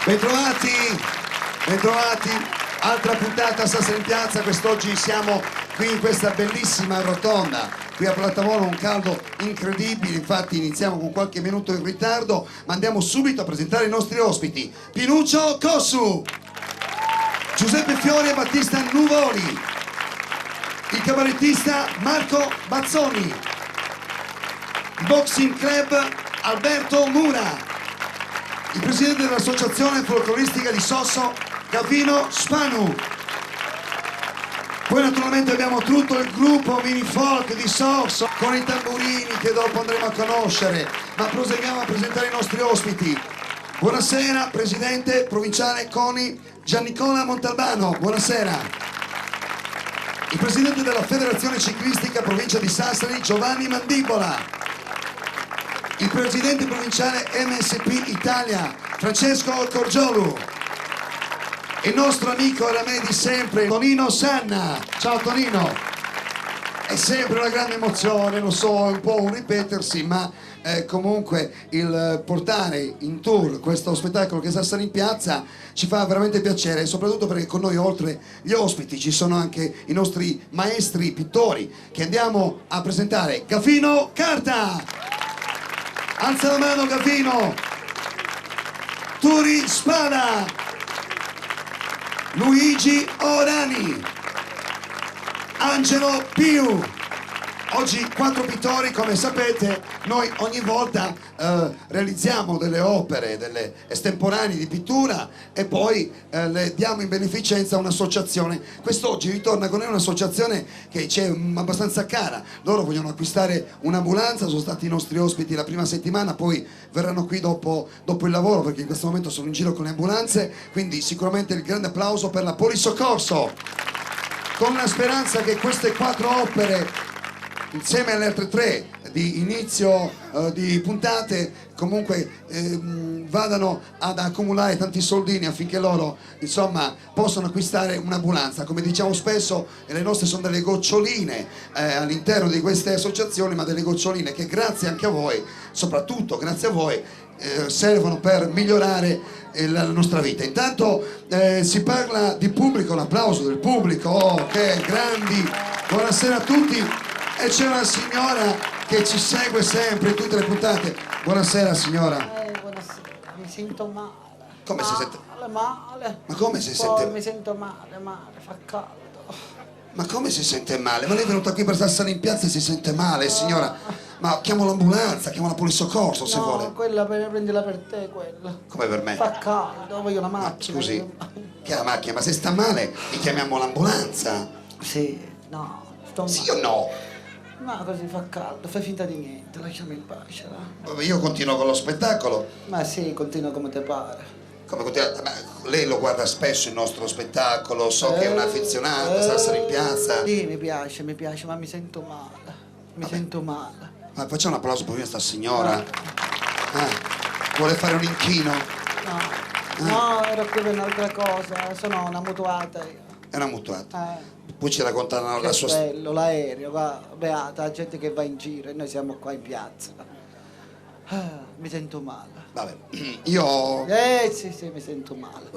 Bentrovati, bentrovati, altra puntata Sassari in Piazza. Quest'oggi siamo qui in questa bellissima rotonda, qui a Platamolo, un caldo incredibile, infatti iniziamo con qualche minuto in ritardo, ma andiamo subito a presentare i nostri ospiti. Pinuccio Cossu, Giuseppe Fiori e Battista Nuvoli, il cabarettista Marco Bazzoni, il Boxing Club Alberto Mura, il presidente dell'associazione folcloristica di Sosso, Gavino Spanu. Poi naturalmente abbiamo tutto il gruppo mini folk di Sosso con i tamburini che dopo andremo a conoscere, ma proseguiamo a presentare i nostri ospiti. Buonasera, presidente provinciale CONI Giannicola Montalbano, buonasera. Il presidente della federazione ciclistica provincia di Sassari Giovanni Mandibola. Il presidente provinciale MSP Italia, Francesco Corgiolu. Il nostro amico da me di sempre, Tonino Sanna. Ciao Tonino. È sempre una grande emozione, lo so, è un po' un ripetersi, ma comunque il portare in tour questo spettacolo che è Sassari in Piazza ci fa veramente piacere, soprattutto perché con noi oltre gli ospiti ci sono anche i nostri maestri pittori che andiamo a presentare. Gavino Carta! Alza la mano Gavino. Turi Spada. Luigi Orani. Angelo Piu. Oggi 4 pittori, come sapete, noi ogni volta realizziamo delle opere, delle estemporanee di pittura e poi le diamo in beneficenza a un'associazione. Quest'oggi ritorna con noi un'associazione che c'è abbastanza cara. Loro vogliono acquistare un'ambulanza, sono stati i nostri ospiti la prima settimana, poi verranno qui dopo il lavoro perché in questo momento sono in giro con le ambulanze, quindi sicuramente il grande applauso per la Polisoccorso, con la speranza che queste 4 opere insieme alle altre 3 di inizio di puntate comunque vadano ad accumulare tanti soldini affinché loro insomma possano acquistare un'ambulanza. Come diciamo spesso, le nostre sono delle goccioline all'interno di queste associazioni, ma delle goccioline che grazie anche a voi, soprattutto grazie a voi, servono per migliorare la nostra vita. Intanto si parla di pubblico, l'applauso del pubblico, oh, che grandi, buonasera a tutti. E c'è una signora che ci segue sempre in tutte le puntate. Buonasera signora. Buonasera, mi sento male. Come si sente? Male. Ma come si sente? Mi sento male, fa caldo. Ma come si sente male? Ma lei è venuta qui per Sassari in Piazza e si sente male, signora? Ma chiamo l'ambulanza, chiamo la Polisoccorso se vuole. No, quella prendila per te, quella. Come per me? Fa caldo, voglio una macchina. Scusi, che è la macchina? Ma se sta male, gli chiamiamo l'ambulanza? Sì, no, sto male. Sì o no? Ma così fa caldo, fai finta di niente, lasciami in pace. Va. Io continuo con lo spettacolo. Ma sì, continua come te pare. Come continua? Ma lei lo guarda spesso il nostro spettacolo, so che è un affezionato, Sassari in Piazza. Sì, mi piace, ma mi sento male. Sento male. Ma facciamo un applauso per questa signora. Vuole fare un inchino? No, ero qui per un'altra cosa, sono una mutuata io. È una mutuata. Poi ci raccontano la sua storia. Bello, l'aereo, va, beata, la gente che va in giro e noi siamo qua in piazza. Mi sento male. Vabbè, io... Sì, mi sento male.